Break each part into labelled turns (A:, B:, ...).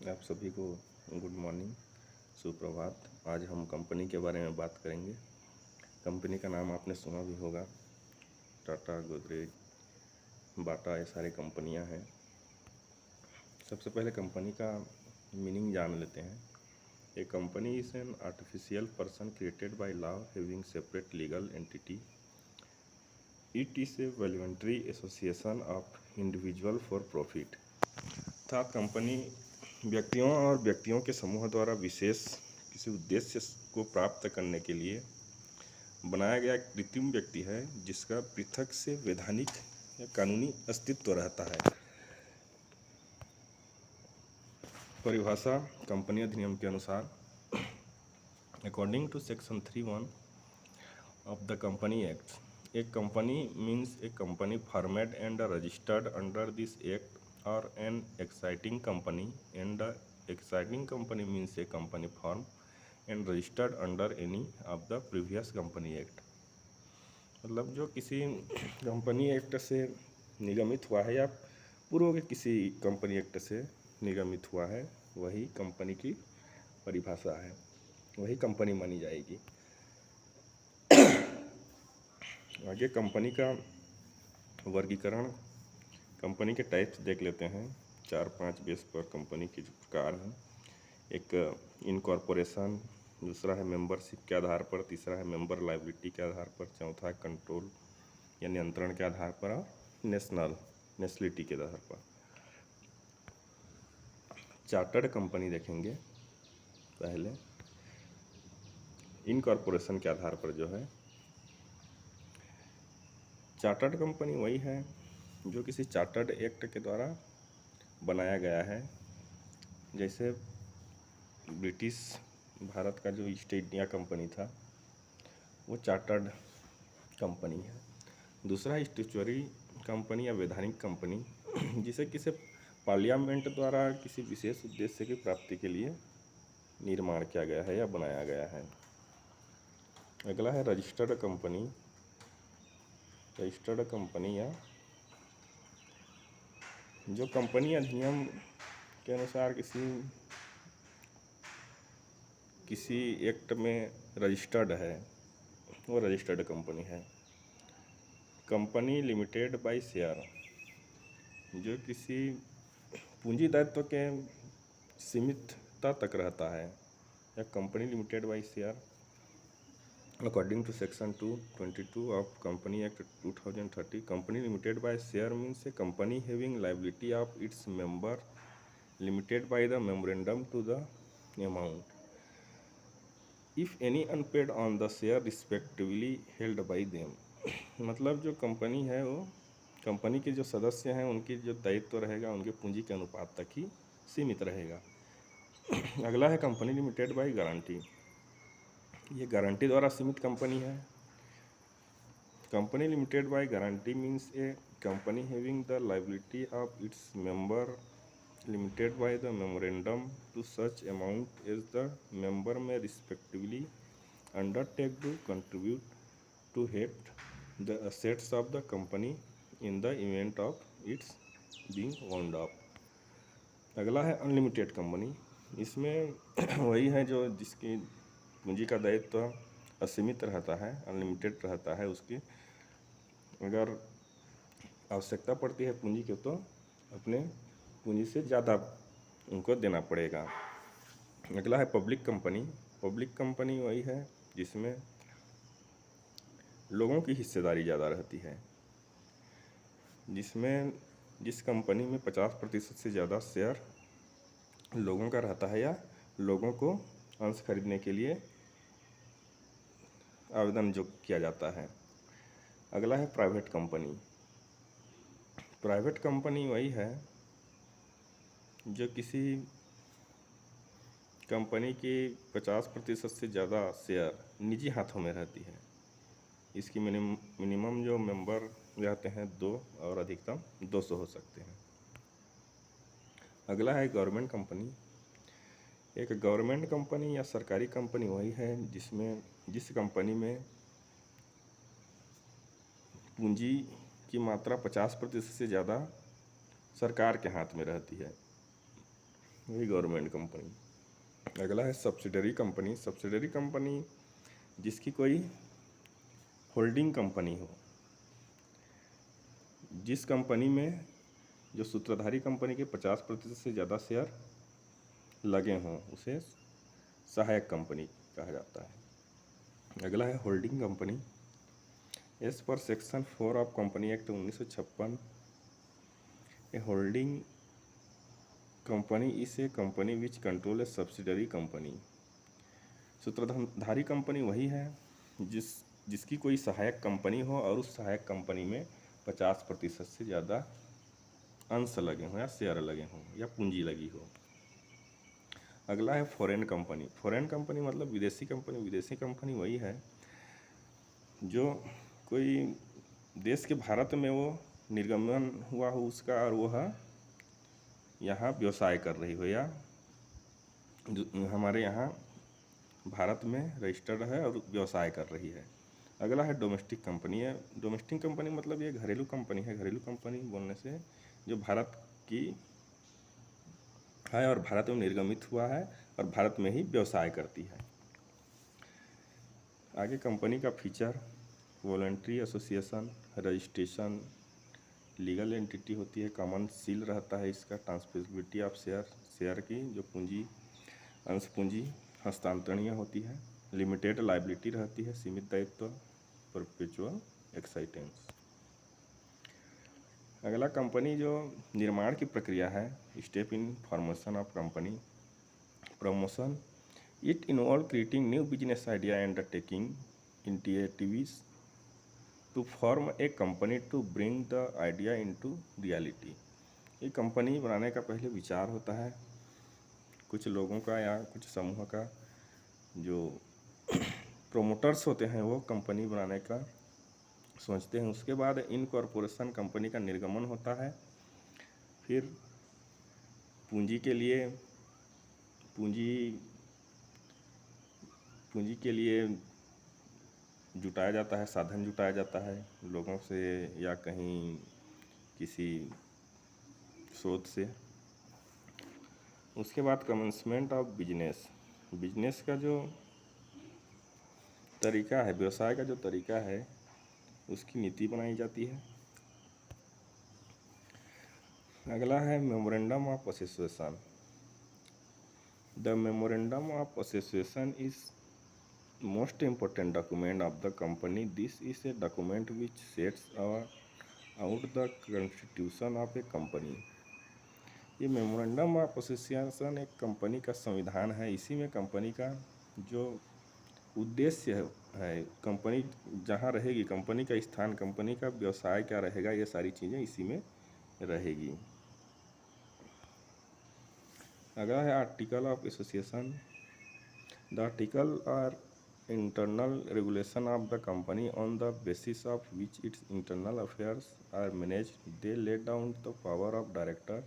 A: आप सभी को गुड मॉर्निंग, सुप्रभात। आज हम कंपनी के बारे में बात करेंगे। कंपनी का नाम आपने सुना भी होगा, टाटा, गोदरेज, बाटा, ये सारी कंपनियां हैं। सबसे पहले कंपनी का मीनिंग जान लेते हैं। A company is an artificial person created by law having separate legal entity. It is a voluntary association of individual for profit. था कंपनी व्यक्तियों और व्यक्तियों के समूह द्वारा विशेष किसी उद्देश्य को प्राप्त करने के लिए बनाया गया एक कृत्रिम व्यक्ति है जिसका पृथक से वैधानिक या कानूनी अस्तित्व रहता है। परिभाषा कंपनी अधिनियम के अनुसार, according to section 3(1) of the Company Act, a company means a company formed and registered under this act, or an exciting company, and the exciting company means a company formed and registered under any of the previous Company Act। मतलब जो किसी company act से निगमित हुआ है या पूर्व के किसी कंपनी एक्ट से निगमित हुआ है, वही कंपनी की परिभाषा है, वही कंपनी मानी जाएगी। आगे कंपनी का वर्गीकरण, कंपनी के टाइप्स देख लेते हैं। 4-5 बेस पर कंपनी के जो प्रकार हैं। एक इनकॉर्पोरेशन, दूसरा है मेंबरशिप के आधार पर, तीसरा है मेंबर लायबिलिटी के आधार पर, चौथा है कंट्रोल या नियंत्रण के आधार पर, और नेशनलिटी के आधार पर। चार्टर्ड कंपनी देखेंगे पहले। इनकॉर्पोरेशन के आधार पर जो है, चार्टर्ड कंपनी वही है जो किसी चार्टर्ड एक्ट के द्वारा बनाया गया है। जैसे ब्रिटिश भारत का जो ईस्ट इंडिया कंपनी था, वो चार्टर्ड कंपनी है। दूसरा स्टैट्यूटरी कंपनी या वैधानिक कंपनी, जिसे किसी पार्लियामेंट द्वारा किसी विशेष उद्देश्य की प्राप्ति के लिए निर्माण किया गया है या बनाया गया है। अगला है रजिस्टर्ड कंपनी। रजिस्टर्ड कंपनी या जो कंपनी अधिनियम के अनुसार किसी एक्ट में रजिस्टर्ड है, वो रजिस्टर्ड कंपनी है। कंपनी लिमिटेड बाय शेयर, जो किसी पूंजी दायित्व के सीमितता तक रहता है, या company limited by share. According to section 222 of company act 2030, company limited by share means a company having liability of its member limited by the memorandum to the amount if any unpaid on the share respectively held by them. मतलब जो company है, वो company के जो सदस्य हैं, उनकी जो दायित्व रहेगा उनके पूंजी के अनुपात तक ही सीमित रहेगा। अगला है कंपनी लिमिटेड बाय गारंटी। ये गारंटी द्वारा सीमित कंपनी है। Company limited by guarantee means a company having the liability of its member limited by the memorandum to such amount as the member may respectively undertake to contribute to heft the assets of the company in the event of its being wound up. अगला है unlimited company. इसमें वही है जो जिसकी पूंजी का दायित्व असीमित रहता है, अनलिमिटेड रहता है। उसकी अगर आवश्यकता पड़ती है पूंजी की, तो अपने पूंजी से ज़्यादा उनको देना पड़ेगा। अगला है पब्लिक कंपनी। पब्लिक कंपनी वही है जिसमें लोगों की हिस्सेदारी ज़्यादा रहती है, जिस कंपनी में 50% से ज़्यादा शेयर लोगों का रहता है, या लोगों को अंश खरीदने के लिए आवेदन जो किया जाता है। अगला है प्राइवेट कंपनी। प्राइवेट कंपनी वही है जो किसी कंपनी की 50% से ज़्यादा शेयर निजी हाथों में रहती है। इसकी मिनिमम जो मेंबर रहते हैं 2 और अधिकतम 200 हो सकते हैं। अगला है गवर्नमेंट कंपनी। एक गवर्नमेंट कंपनी या सरकारी कंपनी वही है जिस कंपनी में पूंजी की मात्रा 50% से ज़्यादा सरकार के हाथ में रहती है। वही गवर्नमेंट कंपनी। अगला है सब्सिडरी कंपनी। सब्सिडरी कंपनी जिसकी कोई होल्डिंग कंपनी हो, जिस कंपनी में जो सूत्रधारी कंपनी के 50% से ज़्यादा शेयर लगे हों, उसे सहायक कंपनी कहा जाता है। अगला है holding company. As per section 4 of company act 1956, a holding company is a company which control a subsidiary company. सूत्रधारी कंपनी वही है जिसकी कोई सहायक कंपनी हो और उस सहायक कंपनी में 50% से ज़्यादा अंश लगे हों या शेयर लगे हों या पूंजी लगी हो। अगला है फॉरेन कंपनी। फॉरेन कंपनी मतलब विदेशी कंपनी। विदेशी कंपनी वही है जो कोई देश के भारत में वो निर्गमन हुआ हो उसका, और वह यहाँ व्यवसाय कर रही हो या हमारे यहाँ भारत में रजिस्टर्ड है और व्यवसाय कर रही है। अगला है डोमेस्टिक कंपनी है। डोमेस्टिक कंपनी मतलब ये घरेलू कंपनी है। घरेलू कंपनी बोलने से जो भारत की है और भारत में निर्गमित हुआ है और भारत में ही व्यवसाय करती है। आगे कंपनी का feature, voluntary association, registration, legal entity होती है, कॉमन सील रहता है इसका, ट्रांसफरेबिलिटी ऑफ शेयर की जो पूंजी अंश पूंजी हस्तांतरणीय होती है, लिमिटेड लायबिलिटी रहती है, सीमित दायित्व, परपेचुअल एक्साइटेंस। अगला कंपनी जो निर्माण की प्रक्रिया है, step in formation of company. Promotion, it involve creating new business idea and taking initiatives to form a company to bring the idea into reality. ये कंपनी बनाने का पहले विचार होता है कुछ लोगों का या कुछ समूह का, जो प्रोमोटर्स होते हैं वो कंपनी बनाने का सोचते हैं। उसके बाद इनकॉर्पोरेशन कंपनी का निर्गमन होता है। फिर पूंजी के लिए जुटाया जाता है, साधन जुटाया जाता है लोगों से या कहीं किसी स्रोत से। उसके बाद कमेंसमेंट ऑफ बिजनेस। बिजनेस का जो तरीका है, व्यवसाय का जो तरीका है, उसकी नीति बनाई जाती है। अगला है memorandum of association. The memorandum of association is most important document of the company. This is a document which sets out the constitution of A company. ये मेमोरेंडम ऑफ एसोसिएशन एक कंपनी का संविधान है। इसी में कंपनी का जो उद्देश्य है, कंपनी जहाँ रहेगी, कंपनी का स्थान, कंपनी का व्यवसाय क्या रहेगा, ये सारी चीज़ें इसी में रहेगी। अगला है article of association. The article are internal regulation of the company on the basis of which its internal affairs are managed. They lay down the power of director,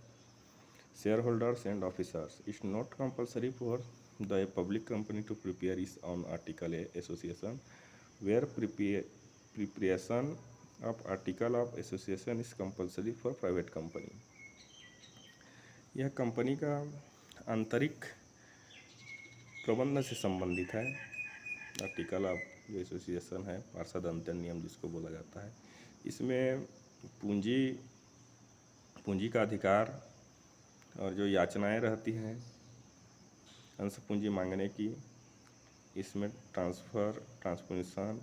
A: shareholders and officers. It's not compulsory for the public company to prepare its own article association, where preparation of article of association is compulsory for private company. यह company का आंतरिक प्रबंधन से संबंधित है। Article of जो association है, पार्षद अंतर नियम जिसको बोला जाता है, इसमें पूंजी का अधिकार और जो याचनाएं रहती हैं अंश पूंजी मांगने की, इसमें transformation,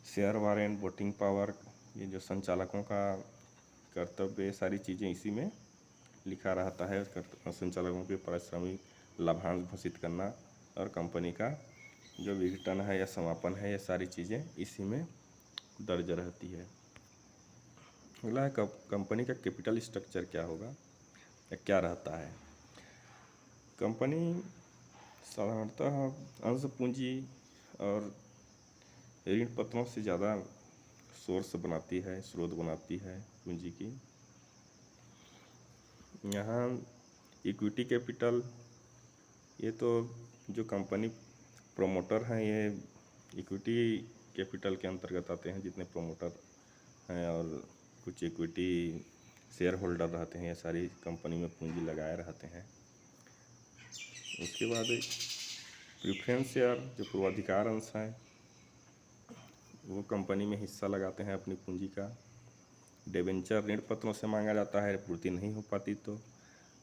A: share warrant, voting power, ये जो संचालकों का कर्तव्य, ये सारी चीज़ें इसी में लिखा रहता है। संचालकों के पारिश्रमिक, लाभांश घोषित करना और कंपनी का जो विघटन है या समापन है, ये सारी चीज़ें इसी में दर्ज रहती है। अगला है कंपनी का कैपिटल स्ट्रक्चर क्या होगा या क्या रहता है। कंपनी साधारणतः अंश पूंजी और ऋण पत्रों से ज़्यादा स्रोत बनाती है पूंजी की। यहाँ इक्विटी कैपिटल, ये तो जो कंपनी प्रोमोटर हैं ये इक्विटी कैपिटल के अंतर्गत आते हैं, जितने प्रोमोटर हैं, और कुछ इक्विटी शेयर होल्डर रहते हैं, ये सारी कंपनी में पूंजी लगाए रहते हैं। उसके बाद प्रेफरेंस शेयर, जो पूर्वाधिकार अंश हैं, वो कंपनी में हिस्सा लगाते हैं अपनी पूंजी का। डिबेंचर ऋण पत्रों से मांगा जाता है, पूर्ति नहीं हो पाती तो,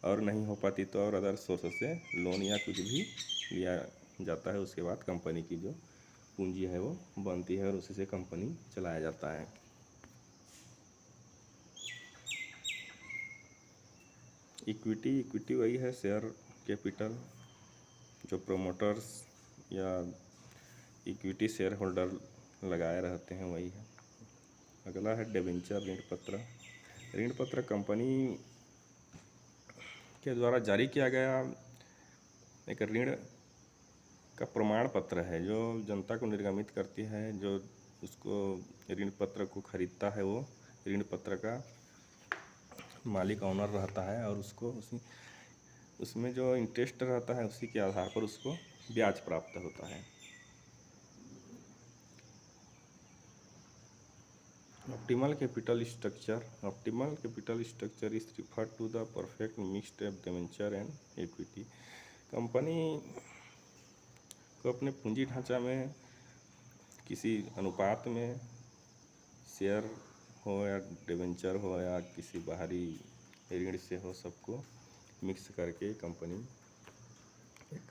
A: और अदर सोर्स से लोन या कुछ भी लिया जाता है। उसके बाद कंपनी की जो पूंजी है वो बनती है और उसी से कंपनी चलाया जाता है। इक्विटी वही है शेयर कैपिटल, जो प्रोमोटर्स या इक्विटी शेयर होल्डर लगाए रहते हैं, वही है। अगला है डिबेंचर ऋण पत्र कंपनी के द्वारा जारी किया गया एक ऋण का प्रमाण पत्र है, जो जनता को निर्गमित करती है। जो उसको ऋण पत्र को खरीदता है, वो ऋण पत्र का मालिक ऑनर रहता है, और उसको उसमें जो इंटरेस्ट रहता है उसी के आधार पर उसको ब्याज प्राप्त होता है। Optimal capital structure is refer to the perfect mixed debenture and equity. Company को अपने पूंजी ढांचा में किसी अनुपात में शेयर हो या डिबेंचर हो या किसी बाहरी ऋण से हो, सबको मिक्स करके कंपनी एक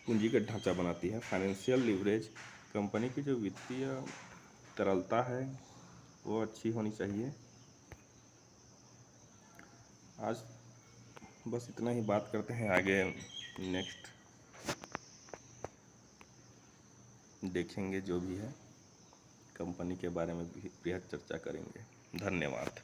A: पूंजी का ढांचा बनाती है। फाइनेंशियल लीवरेज, कंपनी की जो वित्तीय तरलता है वो अच्छी होनी चाहिए। आज बस इतना ही बात करते हैं, आगे नेक्स्ट देखेंगे जो भी है, कंपनी के बारे में भी बेहद चर्चा करेंगे। धन्यवाद।